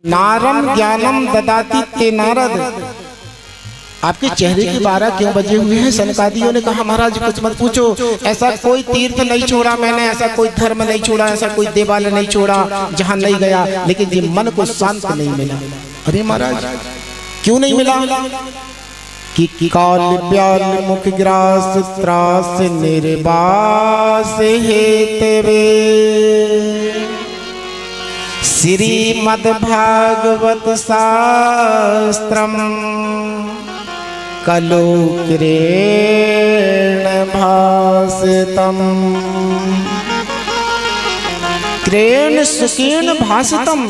नारम ज्ञानम ददाति ते नारद। आपके चेहरे के 12 क्यों बजे हुए हैं? सनकादियों ने कहा महाराज कुछ मत पूछो, ऐसा कोई तीर्थ नहीं छोड़ा मैंने, ऐसा कोई धर्म नहीं छोड़ा, ऐसा कोई देवालय नहीं छोड़ा जहां नहीं गया, लेकिन ये मन को शांत नहीं मिला। अरे महाराज क्यों नहीं मिला? कि काल प्याल मुख ग्रास त्रास निर्वास हेतवे श्रीमद्भागवत शास्त्रम कलो क्रेण भासितम क्रेण सुकेन भासितम।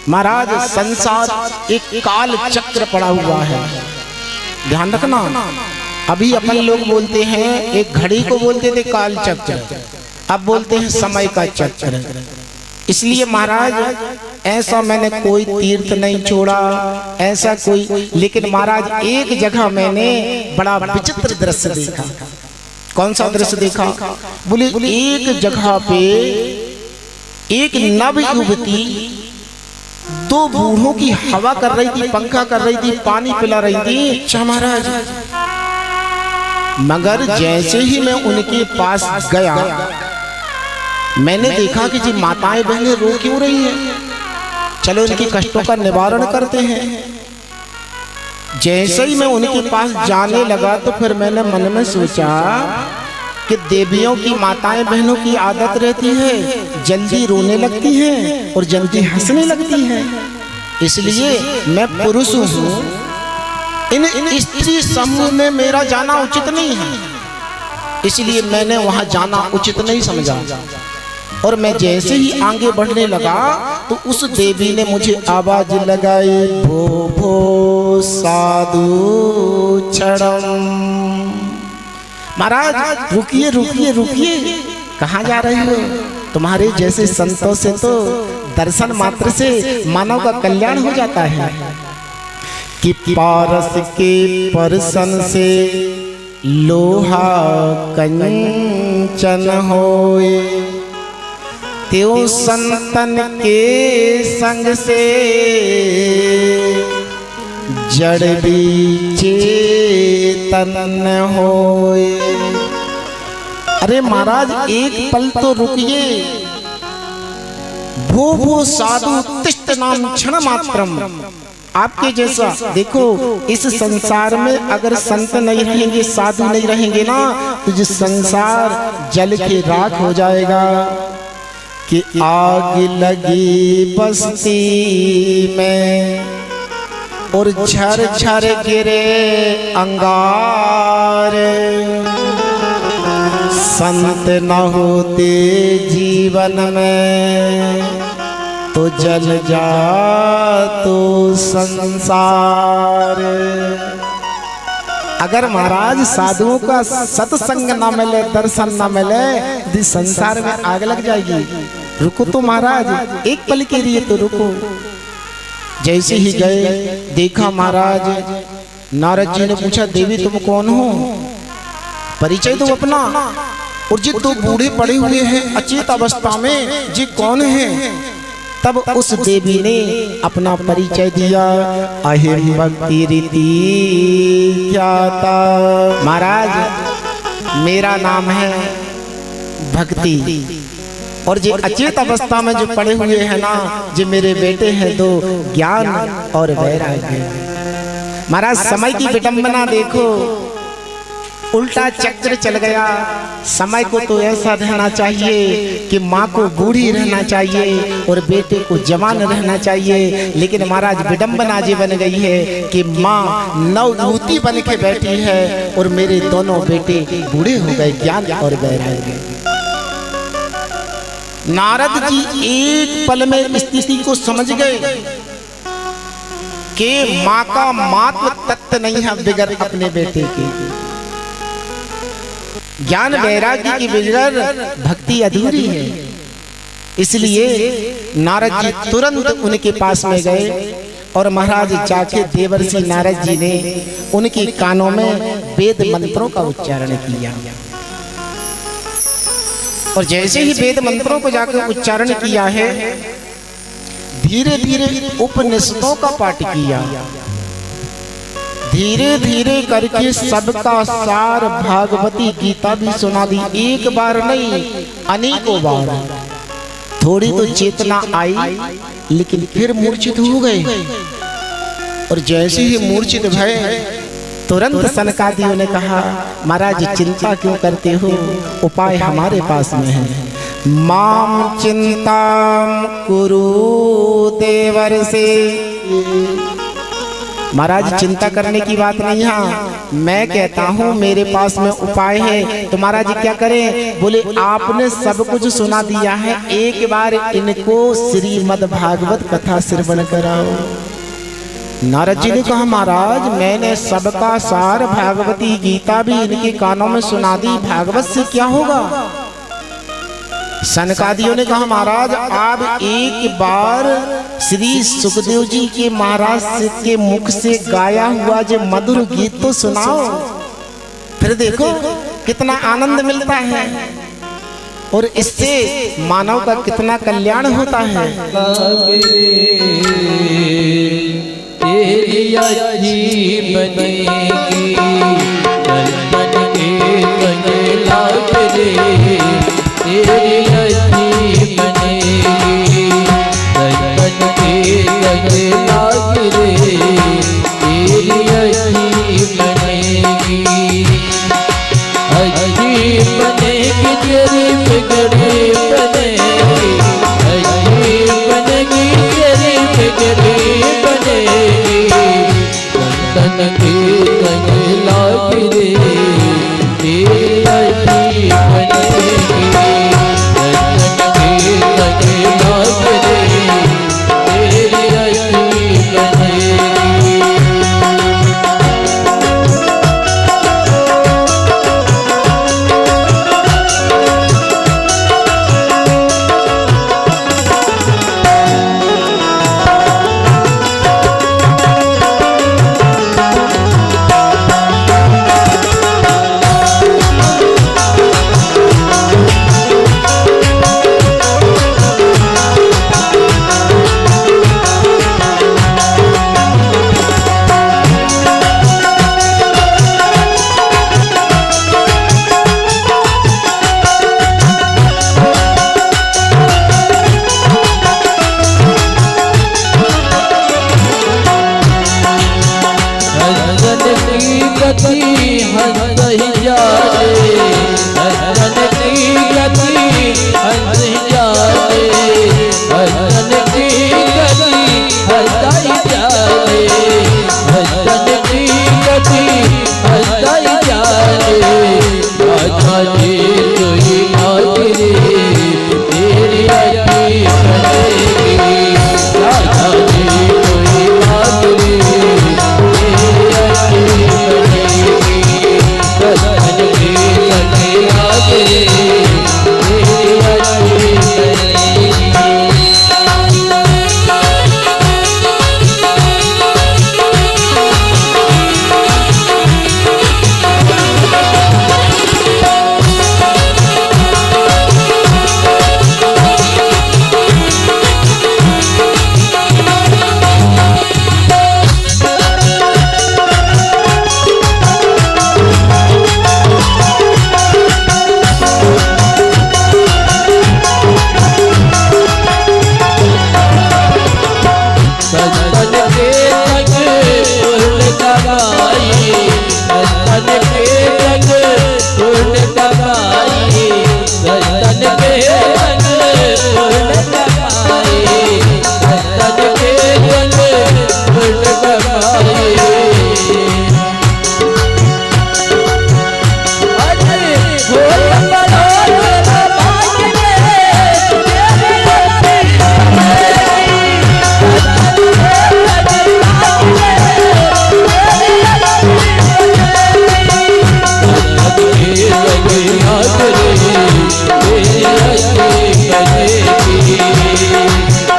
महाराज संसार एक काल चक्र पड़ा हुआ है, ध्यान रखना। अभी अपन लोग बोलते हैं, एक घड़ी को बोलते थे काल चक्र, अब बोलते हैं समय का चक्र। इसलिए महाराज ऐसा मैंने कोई तीर्थ नहीं छोड़ा, ऐसा कोई, लेकिन महाराज एक जगह मैंने बड़ा विचित्र दृश्य देखा। कौन सा दृश्य देखा? बोले एक जगह पे एक नव युवती 2 बूढ़ों की हवा कर रही थी, पंखा कर रही थी, पानी पिला रही थी। अच्छा महाराज, मगर जैसे ही मैं उनके पास गया मैंने देखा कि जी माताएं बहनें रो क्यों रही हैं, चलो इनके कष्टों का निवारण करते हैं। जैसे ही मैं उनके पास जाने लगा तो फिर मैंने मन में सोचा कि देवियों की माताएं बहनों की आदत रहती है जल्दी रोने लगती हैं और जल्दी हंसने लगती हैं, इसलिए मैं पुरुष हूँ, इन स्त्री समूह में मेरा जाना उचित नहीं है, इसलिए मैंने वहां जाना उचित नहीं समझा। और मैं जैसे ही आगे बढ़ने लगा तो उस देवी ने मुझे आवाज लगाई, भो भो साधु क्षणम। महाराज रुकिए रुकिए रुकिए, कहाँ जा रहे हो? तुम्हारे जैसे संतों से तो दर्शन मात्र से मानव का कल्याण हो जाता है। कि पारस के परसन से लोहा कंचन होए, त्यों संतन के संग से जड़ भी चेतन होए। अरे महाराज एक पल तो रुकिए, भो भो साधु तिष्ठ नाम क्षण मात्रम। आपके जैसा देखो, इस संसार में अगर संत नहीं रहेंगे, साधु नहीं रहेंगे ना, तो जो संसार जल के राख हो जाएगा। कि आग लगी बस्ती में और झर झर गिरे अंगार, संत न होते जीवन में तो जल जा तो संसार। अगर महाराज साधुओं का सत्संग न मिले, दर्शन न मिले, तो संसार में आग लग जाएगी। रुको तो महाराज, एक पल के लिए तो रुको। जैसे ही गए देखा महाराज, नारद जी ने पूछा देवी तुम कौन हो, परिचय दो अपना। और जी 2 बूढ़े पड़े हुए हैं अचेत अवस्था में, जी कौन है? तब उस देवी ने अपना परिचय दिया, अहिम भक्ति रीति ख्याता। महाराज मेरा नाम है भक्ति, और जो अचेत अवस्था में जो पड़े हुए हैं ना, जो मेरे बेटे हैं 2, ज्ञान और वैराग्य। महाराज समय की विडंबना देखो, उल्टा चक्र चल गया। समय को तो ऐसा रहना चाहिए कि माँ को बूढ़ी रहना चाहिए और बेटे को जवान रहना चाहिए, लेकिन महाराज विडंबना जी बन गई है कि माँ नवयुवती बन के बैठी है और मेरे दोनों बेटे बूढ़े हो गए, ज्ञान और वैराग्य। नारद जी एक पल में स्थिति को समझ गए कि माँ का मातृ तत्व नहीं है बिगर अपने बेटे के। ज्ञान वैराग्य की बगैर भक्ति अधूरी है। इसलिए नारद जी तुरंत उनके पास में गए और महाराज जाके देवर्षि नारद जी ने उनके कानों में वेद मंत्रों का उच्चारण किया। और जैसे ही वेद मंत्रों को जाकर उच्चारण किया है, धीरे धीरे उपनिषदों का पाठ किया, धीरे धीरे करके सबका सार भागवती गीता भी सुना दी। एक बार नहीं, अनेकों बार। थोड़ी तो चेतना आई, लेकिन फिर मूर्छित हो गए। और जैसे ही मूर्छित भय, तुरंत सनकादियों ने कहा, महाराज चिंता क्यों करते हो, उपाय हमारे पास में है। माम चिंता कुरु देवर से। महाराज चिंता करने की बात नहीं है, मैं कहता हूँ मेरे पास में उपाय है। तो महाराज क्या करें? बोले आपने सब कुछ सुना दिया है, एक बार इनको श्रीमद् भागवत कथा श्रवण कराओ। नारद जी ने कहा, महाराज मैंने सबका सार भागवती गीता भी इनके कानों में सुना दी, भागवत से क्या होगा? सनकादियों ने कहा, महाराज आप एक बार श्री सुखदेव जी के महाराज के मुख से गाया हुआ जो मधुर गीत तो सुनाओ, फिर देखो कितना आनंद मिलता है और इससे मानव का कितना कल्याण होता है। तेरी अच्छी बनेगी चंदन के गले लाग रे, तेरी अच्छी बनेगी चंदन के गले लाग रे, तेरी अच्छी बनेगी। अच्छी बनेगी तेरी बिगड़ी बनेगी, अच्छी बनेगी तेरी बिगड़ी बनेगी। चंदन के गले लाग रे, तेरी अच्छी बनेगी। चंदन के गले लाग रे, तेरी अच्छी बनेगी।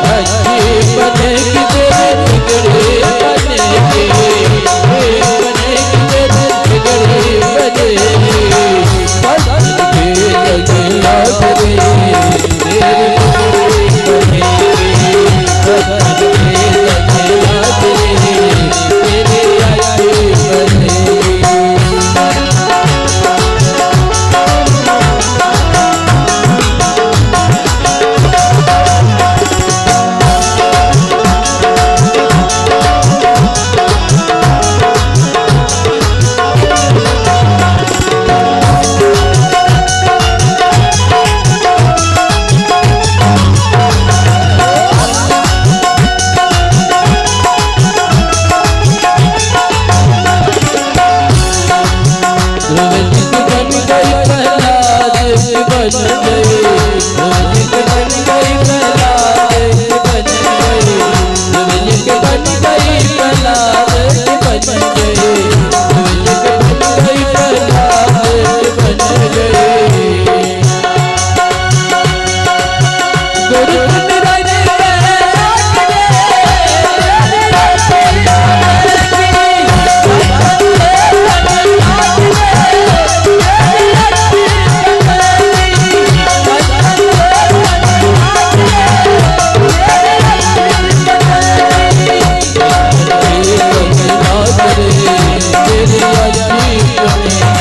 अच्छी बने